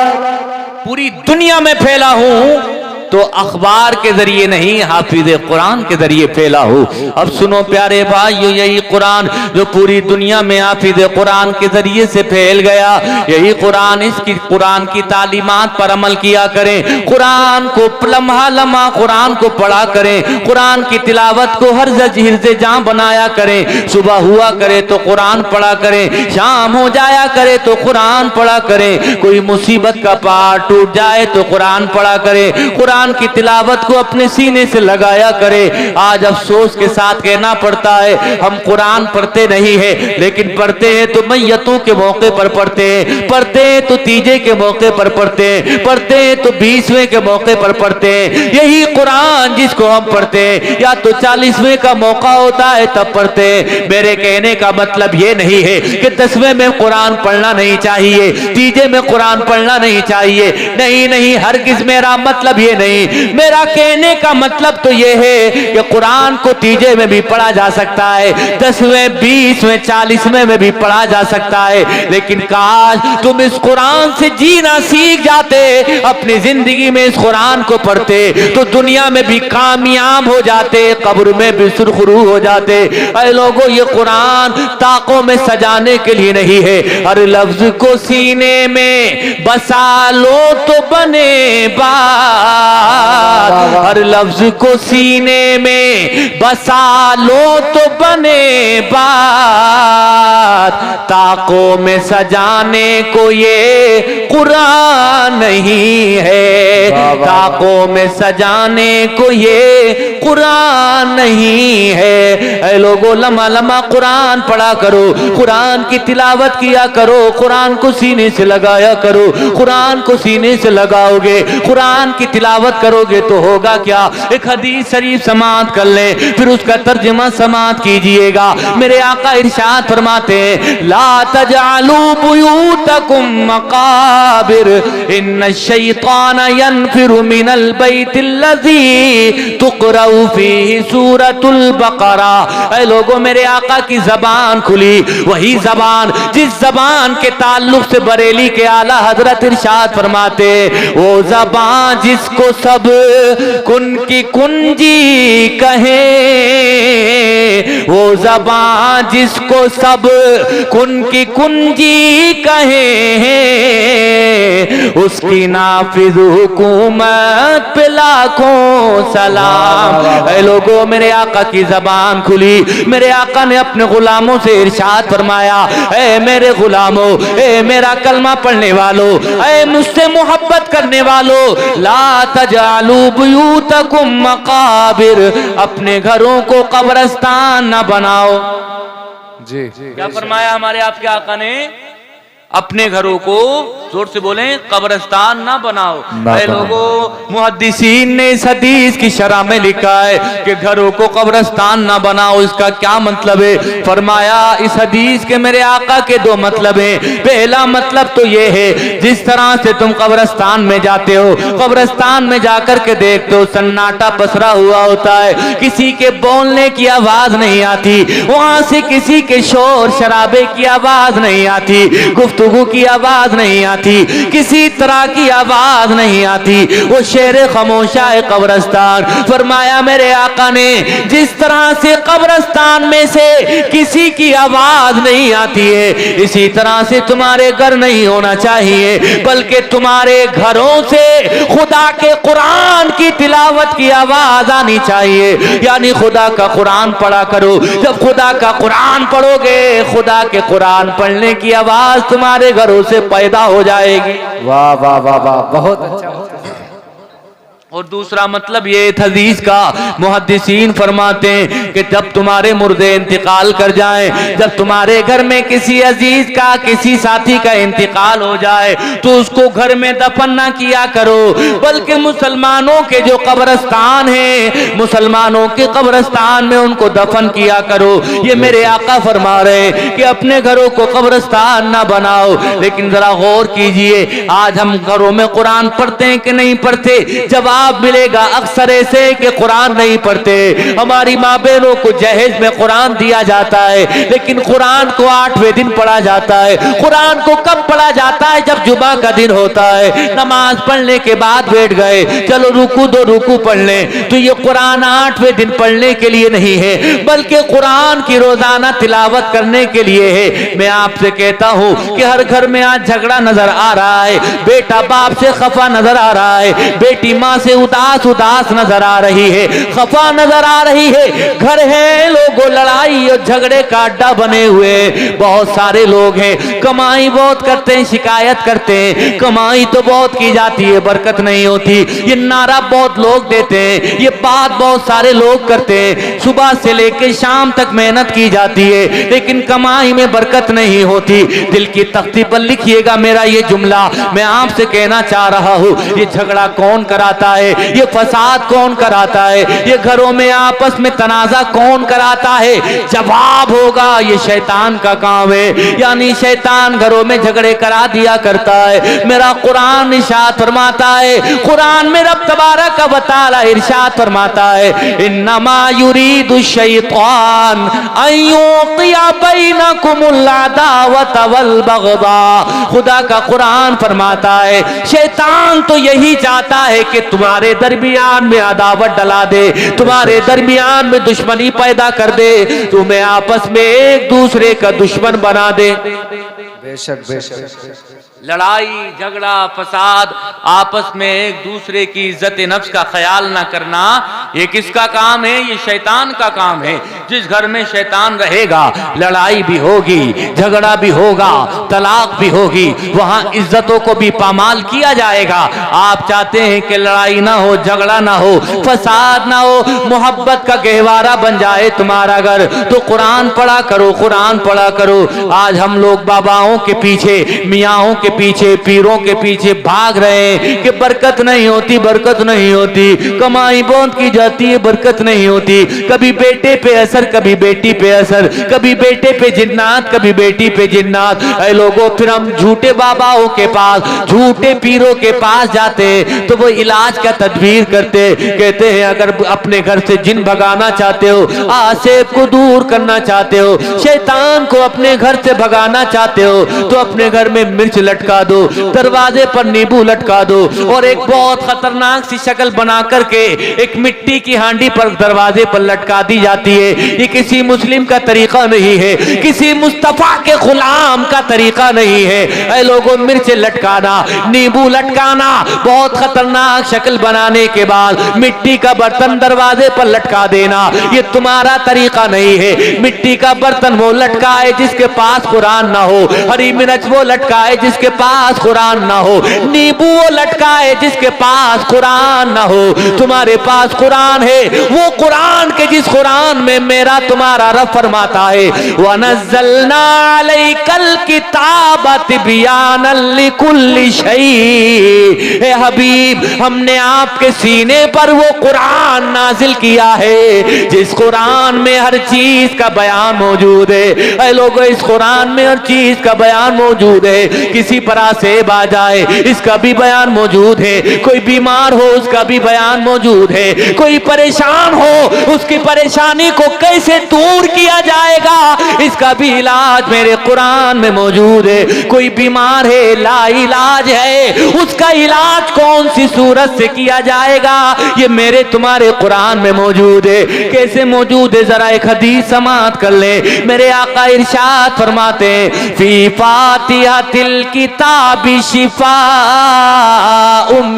पूरी दुनिया में फैला हूँ तो अखबार के जरिए नहीं, हाफिज कुरान के जरिए फैला हो। अब सुनो प्यारे भाइयों, यही कुरान जो पूरी दुनिया में हाफिज कुरान के जरिए से फैल गया, यही कुरान, इसकी कुरान की तालीमात पर अमल किया करें, कुरान को लम्हा लम्हा कुरान को पढ़ा करें, कुरान की तिलावत को हर हिर्ज़े जां बनाया करें। सुबह हुआ करे तो कुरान पढ़ा करें, शाम हो जाया करे तो कुरान पढ़ा करें, कोई मुसीबत का पहाड़ टूट जाए तो कुरान पढ़ा करें, कुरान की तिलावत को अपने सीने से लगाया करें। आज अफसोस के साथ कहना पड़ता है हम कुरान पढ़ते नहीं है, लेकिन पढ़ते हैं तो मैयतों के मौके पर पढ़ते हैं, पढ़ते हैं तो तीजे के मौके पर पढ़ते हैं, पढ़ते हैं तो 20वें के मौके पर पढ़ते हैं। यही कुरान जिसको हम पढ़ते हैं या तो 40वें का मौका होता है तब पढ़ते हैं। मेरे कहने का मतलब ये नहीं है कि 10वें में कुरान पढ़ना नहीं चाहिए, तीजे में कुरान पढ़ना नहीं चाहिए, नहीं नहीं, हरगिज मेरा मतलब ये नहीं। मेरा कहने का मतलब तो ये है कि कुरान को तीजे में भी पढ़ा जा सकता है, 10वें 20वें 40वें में भी पढ़ा जा सकता है, लेकिन काश तुम इस कुरान से जीना सीख जाते, अपनी जिंदगी में इस कुरान को पढ़ते तो दुनिया में भी कामयाब हो जाते, कब्र में भी सुरखरू हो जाते। अरे लोगों, ये कुरान ताकों में सजाने के लिए नहीं है, हर लफ्ज को सीने में बसा लो तो बने बात, हर लफ्ज को सीने में बसा लो तो बने बात, ताकों में सजाने को ये कुरान नहीं है, ताकों में सजाने को ये कुरान नहीं है। ऐ लोगों, लम्हा लम्हा कुरान पढ़ा करो, कुरान की तिलावत किया करो, कुरान को सीने से लगाया करो। कुरान को सीने से लगाओगे, कुरान की तिलावत करोगे तो होगा क्या? एक हदीस शरीफ समात कर ले, फिर उसका तर्जुमा समात कीजिएगा। मेरे आका इरशाद फरमाते हैं, ला तजअलू बुयूतकुम मकाबिर इन्न शैतान यनफिरु मिनल बैतिल्लज़ी तुक़रउ फीही सूरतुल बकरा। ऐ लोगों, मेरे आका की जबान खुली, वही जबान जिस जबान के ताल्लुक से बरेली के आला हजरत इरशाद फरमाते, वो जबान जिसको सब कुन की कुंजी कहे, वो जबान जिसको सब कुन की कुंजी कहे, उसकी नाफिज हुकूमत पे लाखों सलाम। ऐ लोगों, मेरे आका की जबान खुली, मेरे आका ने अपने गुलामों से इरशाद फरमाया, ऐ मेरे गुलामों, ऐ मेरा कलमा पढ़ने वालों, ऐ मुझसे मोहब्बत करने वालों, ला तजअलू बुयूतकुम मकाबिर, अपने घरों को कब्रिस्तान न बनाओ। जी क्या फरमाया हमारे आपके आका ने? अपने घरों को, जोर से बोलें, कब्रिस्तान ना बनाओ। ऐ लोगों, मुहद्दिसीन ने इस हदीस की शरह में लिखा है कि घरों को कब्रिस्तान ना बनाओ। इसका क्या मतलब है? फरमाया, इस हदीस के मेरे आका के दो मतलब हैं। पहला मतलब तो ये है, जिस तरह से तुम कब्रिस्तान में जाते हो, कब्रिस्तान में जाकर के देखते हो सन्नाटा पसरा हुआ होता है, किसी के बोलने की आवाज नहीं आती, वहां से किसी के शोर शराबे की आवाज नहीं आती, गुफ्तगू की आवाज नहीं आती, किसी तरह की आवाज नहीं आती, वो शेर खामोशा है कब्रिस्तान। फरमाया मेरे आका ने, जिस तरह से कब्रिस्तान में से किसी की आवाज नहीं आती है, इसी तरह से तुम्हारे घर नहीं होना चाहिए, बल्कि तुम्हारे घरों से खुदा के कुरान की तिलावत की आवाज आनी चाहिए। यानी खुदा का कुरान पढ़ा करो। जब खुदा का कुरान पढ़ोगे, खुदा के कुरान पढ़ने की आवाज तुम्हारे घरों से पैदा हो जाएगी। वाह वाह वाह वाह, बहुत अच्छा। और दूसरा मतलब ये हदीस का मुहद्दिसीन फरमाते हैं कि जब तुम्हारे मुर्दे इंतकाल कर जाएं, जब तुम्हारे घर में किसी अजीज का, किसी साथी का इंतकाल हो जाए, तो उसको घर में दफन ना किया करो, बल्कि मुसलमानों के जो कब्रिस्तान है, मुसलमानों के कब्रिस्तान में उनको दफन किया करो। ये मेरे आका फरमा रहे कि अपने घरों को कब्रिस्तान ना बनाओ। लेकिन जरा गौर कीजिए, आज हम घरों में कुरान पढ़ते हैं कि नहीं पढ़ते? जवाब जवाब मिलेगा अक्सर ऐसे कि कुरान नहीं पढ़ते। हमारी माँ बहनों को जहेज में कुरान दिया जाता है, लेकिन कुरान को 8वें दिन पढ़ा जाता है। कुरान को कब पढ़ा जाता है? जब जुमा का दिन होता है। नमाज पढ़ने के बाद बैठ गए, चलो रुकू 2 रुकू पढ़ लें, तो ये कुरान 8वें दिन पढ़ने के लिए नहीं है, बल्कि कुरान की रोजाना तिलावत करने के लिए है। मैं आपसे कहता हूँ कि हर घर में आज झगड़ा नजर आ रहा है, बेटा बाप से खफा नजर आ रहा है, बेटी माँ से उदास नजर आ रही है, खफा नजर आ रही है। घर है, लोगों लड़ाई और झगड़े का अड्डा बने हुए। बहुत सारे लोग हैं, कमाई बहुत करते हैं, शिकायत करते हैं, कमाई तो बहुत की जाती है, बरकत नहीं होती। ये नारा बहुत लोग देते हैं, ये बात बहुत सारे लोग करते हैं, सुबह से लेकर शाम तक मेहनत की जाती है, लेकिन कमाई में बरकत नहीं होती। दिल की तख्ती पर लिखिएगा मेरा ये जुमला। मैं आपसे कहना चाह रहा हूँ, ये झगड़ा कौन कराता है, ये फसाद कौन कराता है, ये घरों में आपस में तनाजा कौन कराता है? जवाब होगा ये शैतान का काम है। यानी शैतान घरों में झगड़े करा दिया करता है। मेरा कुरान इरशाद फरमाता है, कुरान में रब तबारक व तआला इरशाद फरमाता है, इन्नमा युरीदु शैतान अन युक़िया बैनकुमुल अदावत वल बग़दा। खुदा का कुरान फरमाता है, शैतान तो यही चाहता है कि तुम्हारे दरमियान में अदावत डला दे, तुम्हारे दरमियान में दुश्मनी पैदा कर दे, तुम्हें आपस में एक दूसरे का दुश्मन बना दे। बेशक बेशक। लड़ाई झगड़ा फसाद, आपस में एक दूसरे की इज्जत नफ्स का ख्याल ना करना, ये किसका काम है? ये शैतान का काम है। जिस घर में शैतान रहेगा, लड़ाई भी होगी, झगड़ा भी होगा, तलाक भी होगी, वहां इज्जतों को भी पामाल किया जाएगा। आप चाहते हैं कि लड़ाई ना हो, झगड़ा ना हो, फसाद ना हो, मोहब्बत का गहवारा बन जाए तुम्हारा घर, तो कुरान पढ़ा करो, कुरान पढ़ा करो। आज हम लोग बाबाओं के पीछे, मियाओं के पीछे, पीरों के पीछे भाग रहे हैं कि बरकत नहीं होती, बरकत नहीं होती, कमाई बहुत की जाती है, बरकत नहीं होती। कभी बेटे पे असर, कभी बेटी पे असर, कभी बेटे पे जिन्नात, कभी बेटी पे जिन्नात। ऐ लोगों, फिर हम झूठे बाबाओं के पास, झूठे पीरों के पास जाते तो वो इलाज का तदबीर करते, कहते हैं अगर अपने घर से जिन भगाना चाहते हो, आसेब को दूर करना चाहते हो, शैतान को अपने घर से भगाना चाहते हो, तो अपने घर में मिर्च लटका दो, दरवाजे पर नींबू लटका दो, और एक बहुत खतरनाक सी शक्ल बना करके एक मिट्टी की हांडी पर दरवाजे पर लटका दी जाती है। ये किसी मुस्लिम का तरीका नहीं है, किसी मुस्तफा के गुलाम का तरीका नहीं है। ऐ लोगों, मिर्च लटकाना, नींबू लटकाना, बहुत खतरनाक शक्ल बनाने के बाद मिट्टी का बर्तन दरवाजे पर लटका देना, ये तुम्हारा तरीका नहीं है। मिट्टी का बर्तन वो लटकाए जिसके पास कुरान ना हो, हरी मिर्च वो लटकाए जिसके पास कुरान ना हो, नींबू वो लटकाए जिसके पास कुरान ना हो। तुम्हारे पास कुरान है, वो कुरान के जिस कुरान में मेरा तुम्हारा रब फरमाता है, वनज़्ज़लना अलैकल किताब तिबयानल लिकुल्लि शै। ए हबीब, हमने आपके सीने पर वो कुरान नाजिल किया है जिस कुरान में हर चीज का बयान मौजूद है। ऐ लोगों, इस कुरान में हर चीज का बयान मौजूद है। किसी पर आसेब आ जाए, इसका भी बयान मौजूद है। कोई बीमार हो, उसका भी बयान मौजूद है। कोई परेशान हो, उसकी परेशानी को कैसे दूर किया जाएगा, इसका भी इलाज मेरे कुरान में मौजूद है। कोई बीमार है, लाइलाज है, उसका इलाज कौन सी सूरत से किया जाएगा, ये मेरे तुम्हारे कुरान में मौजूद है। कैसे मौजूद है, जरा एक हदीस समाअत कर ले। मेरे आका इरशाद फरमाते हैं, फी फातिहातिल किताबी शिफा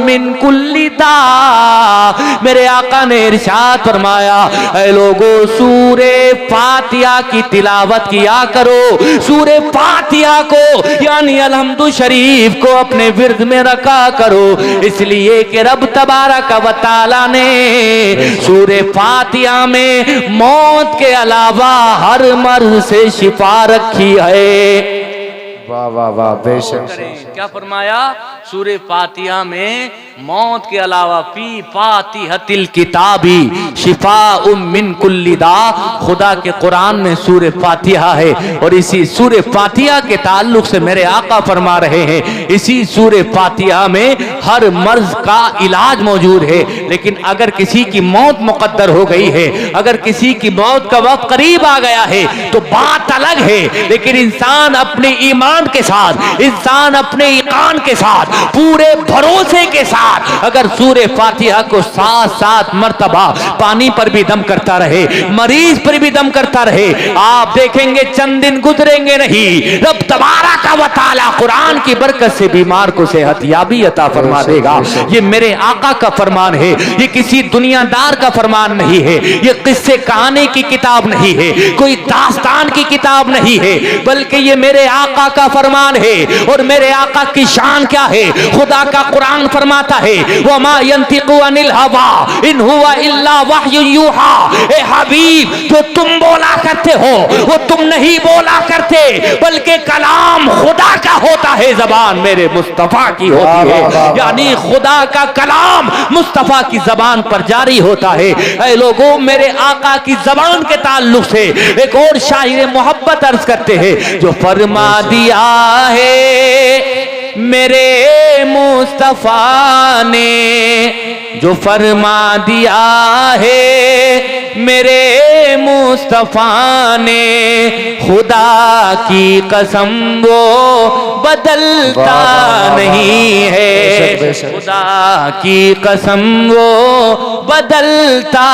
मिन कुल्ली दा। मेरे आका ने इरशाद फरमाया, ऐ लोगों, सूरे फातिहा की तिलावत किया करो। सूरे फातिहा को यानी अलहम्दु शरीफ को अपने विर्द में रखा करो, इसलिए कि रब तबारक व तआला ने सूरे फातिहा में मौत के अलावा हर मर्ज से शिफा रखी है। वाह वाह वाह, बेशक। क्या फरमाया? सूरे फातिहा में मौत के अलावा फी फातिहतिल किताबी शिफा मिन कुल्ली दा, खुदा के कुरान में सूरे फातिहा है और इसी सूरे फातिहा के ताल्लुक से मेरे आका फरमा रहे हैं इसी सूरे फातिहा में हर मर्ज का इलाज मौजूद है। लेकिन अगर किसी की मौत मुकद्दर हो गई है, अगर किसी की मौत का वक्त करीब आ गया है तो बात अलग है। लेकिन इंसान अपने ईमान के साथ, इंसान अपने ईकान के साथ, पूरे भरोसे के साथ अगर सूरे फातिहा को 7-7 मर्तबा पानी पर भी दम करता रहे, मरीज पर भी दम करता रहे, आप देखेंगे चंद दिन गुजरेंगे नहीं, रब तबारक व तआला कुरान की बरकत से बीमार को सेहतयाबी अता फरमा देगा। ये मेरे आका का फरमान है, ये किसी दुनियादार का फरमान नहीं है, ये किस्से कहानी की किताब नहीं है, कोई दास्तान की किताब नहीं है, बल्कि ये मेरे आका का फरमान है। और मेरे आका की शान क्या है? खुदा का कुरान फरमाता है वमा यंतिकु अनिल हवा इन हुवा इल्ला वह्यु यूहा। ए हबीब, जो तुम बोला करते हो वो तुम नहीं बोला करते, बल्कि कलाम खुदा का होता है, जबान मेरे मुस्तफा की होती है। यानी खुदा का कलाम मुस्तफा की जबान पर जारी होता है। ऐ लोगों, मेरे आका की जबान के ताल्लुक से एक और शायर मोहब्बत अर्ज करते हैं, जो फरमा दिया है मेरे मुस्तफा ने, जो फरमा दिया है मेरे मुस्तफा ने, खुदा की कसम वो बदलता नहीं है, खुदा की कसम वो बदलता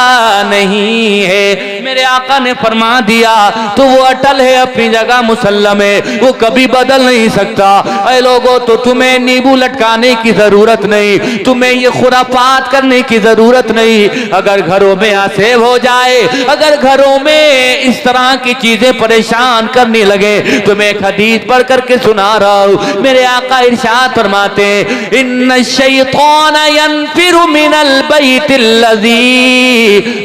नहीं है। मेरे आका ने फरमा दिया तो वो अटल है, अपनी जगह मुसल्लम है, वो कभी बदल नहीं सकता। ऐ लोगों, तो तुम्हें नींबू लटकाने की जरूरत नहीं, तुम्हें ये खुराफात करने की जरूरत नहीं। अगर घरों में आसेब हो जाए, अगर घरों में इस तरह की चीजें परेशान करने लगे, तो मैं एक हदीस पढ़ करके सुना रहा हूं। मेरे आका इरशाद फरमाते हैं इन्न शैतान यनफिरु मिनल बैतिल्लज़ी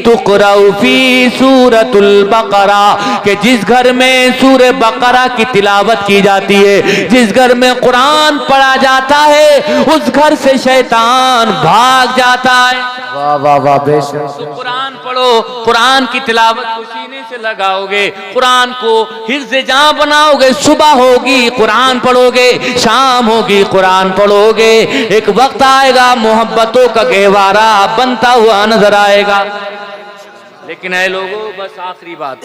तुक़रउ फी सूरतुल बकरा, कि जिस घर में सूरह बकरा की तिलावत की जाती है, जिस घर में कुरान पढ़ा जाता है, उस घर से शैतान भाग जाता है। वाह वाह वाह, बेशक। तो कुरान पढ़ो, कुरान की तिलावत को सीने से लगाओगे, कुरान को हिफ्ज़ जान बनाओगे, सुबह होगी कुरान पढ़ोगे, शाम होगी कुरान पढ़ोगे, एक वक्त आएगा मोहब्बतों का गहवारा बनता हुआ नजर आएगा। लेकिन ऐ लोगों, बस आखिरी बात,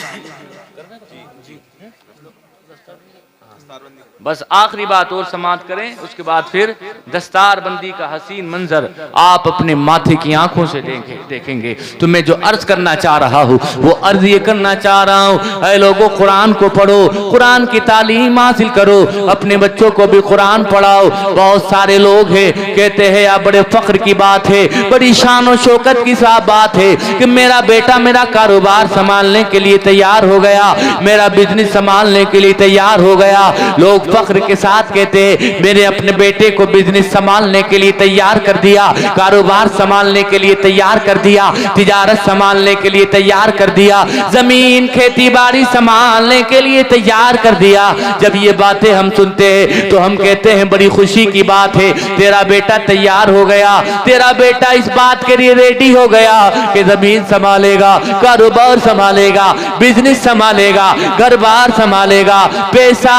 बस आखिरी बात और समाप्त करें, उसके बाद फिर दस्तार बंदी का हसीन मंजर आप अपने माथे की आंखों से देखेंगे। तो मैं जो अर्ज करना चाह रहा हूँ वो अर्ज ये करना चाह रहा हूँ, ऐ लोगों, कुरान को पढ़ो, कुरान की तालीम हासिल करो, अपने बच्चों को भी कुरान पढ़ाओ। बहुत सारे लोग हैं कहते हैं यार बड़े फख्र की बात है, बड़ी शान और शौकत की साफ बात है कि मेरा बेटा मेरा कारोबार संभालने के लिए तैयार हो गया, मेरा बिजनेस संभालने के लिए तैयार हो गया। लोग फख्र के साथ कहते हैं मैंने अपने बेटे को बिजनेस संभालने के लिए तैयार कर दिया, कारोबार संभालने के लिए तैयार कर दिया, तिजारत संभालने के लिए तैयार कर दिया, जमीन खेती बाड़ी संभालने के लिए तैयार कर दिया। जब ये बातें हम सुनते हैं तो हम कहते हैं बड़ी खुशी की बात है, तेरा बेटा तैयार हो गया, तेरा बेटा इस बात के लिए रेडी हो गया कि जमीन संभालेगा, कारोबार संभालेगा, बिजनेस संभालेगा, घर बार संभालेगा, पैसा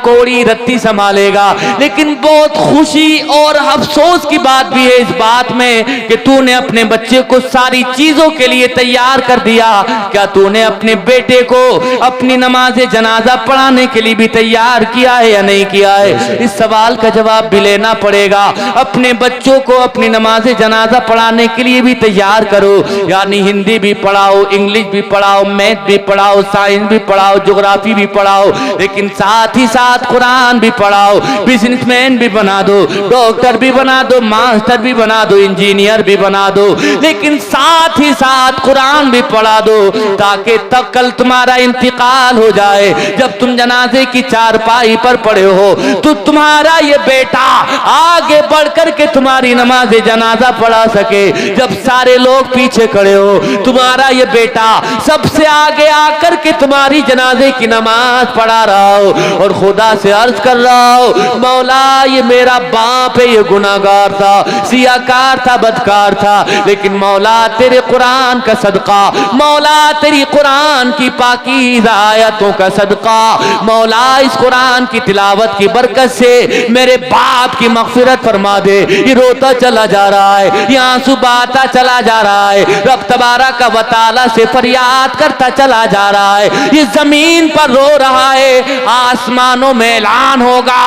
कौड़ी रत्ती संभालेगा। लेकिन बहुत खुशी और अफसोस की बात भी है इस बात में कि तूने अपने बच्चे को सारी चीजों के लिए तैयार कर दिया, क्या तूने अपने बेटे को अपनी नमाज जनाजा पढ़ाने के लिए भी तैयार किया है या नहीं किया है? इस सवाल का जवाब भी लेना पड़ेगा। अपने बच्चों को अपनी नमाज जनाजा पढ़ाने के लिए भी तैयार करो, यानी हिंदी भी पढ़ाओ, इंग्लिश भी पढ़ाओ, मैथ भी पढ़ाओ, साइंस भी पढ़ाओ, ज्योग्राफी भी पढ़ाओ, लेकिन साथ ही साथ कुरान भी पढ़ाओ। बिजनेसमैन भी बना दो, डॉक्टर भी बना दो, मास्टर भी बना दो, इंजीनियर भी बना दो, लेकिन साथ ही साथ कुरान भी पढ़ा दो, ताकि तक कल तुम्हारा इंतकाल हो जाए, जब तुम जनाजे की चारपाई पर पड़े हो तो तुम्हारा ये बेटा आगे बढ़कर के तुम्हारी नमाज जनाजा पढ़ा सके। जब सारे लोग पीछे खड़े हो, तुम्हारा ये बेटा सबसे आगे आकर के तुम्हारी जनाजे की नमाज पढ़ा रहा हो। और खुदा से अर्ज कर रहा हूँ, मौला ये मेरा बाप है, ये गुनाहगार था, सियाकार था, बदकार था, लेकिन मौला तेरे कुरान का सदका, मौला तेरी कुरान की पाकीज़ा आयतों का सदका, मौला इस कुरान की तिलावत की बरकत से मेरे बाप की मग़फ़िरत फरमा दे। ये रोता चला जा रहा है, ये आंसू बहाता चला जा रहा है, रब तबारक व तआला से फरियाद करता चला जा रहा है, ये जमीन पर रो रहा है, आसमानों में ऐलान होगा,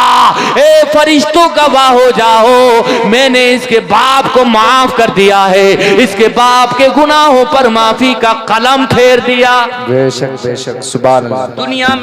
ए फरिश्तों गवाह हो जाओ, मैंने इसके बाप को माफ कर दिया है, इसके बाप के गुनाहों पर माफी का कलम फेर दिया। बेशक बेशक सुभान अल्लाह। दुनिया में